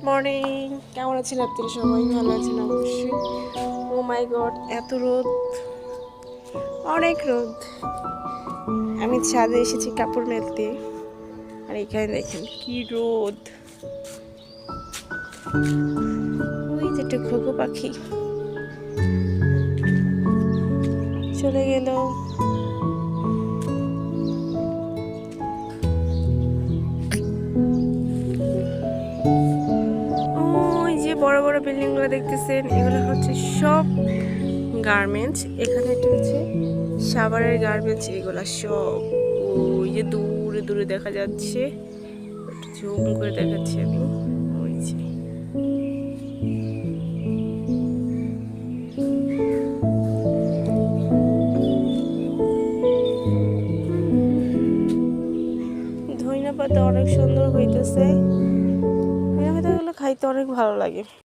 Morning, কেমন আছেন আপনারা? সবাই ভালো আছেন অবশ্যই। ও মাই গড, এত রোদ, অনেক রোদ। আমি ছাদে এসেছি কাপড় মেলতে, আর এখানে দেখেন কি রোদ। ওই যে একটা ঘুঘু পাখি চলে গেল। ওই যে বড় বড় বিল্ডিং গুলো দেখতেছেন, এগুলো হচ্ছে সব গার্মেন্টস। এখানে একটা হচ্ছে সাভারের গার্মেন্টস। এগুলা সব ওই যে দূরে দূরে দেখা যাচ্ছে, একটু জুম করে দেখাচ্ছি আমি। ওই যে ধইনা পাতা অনেক সুন্দর হইতেছে। ধইনা পাতাগুলো খাইতে অনেক ভালো লাগে।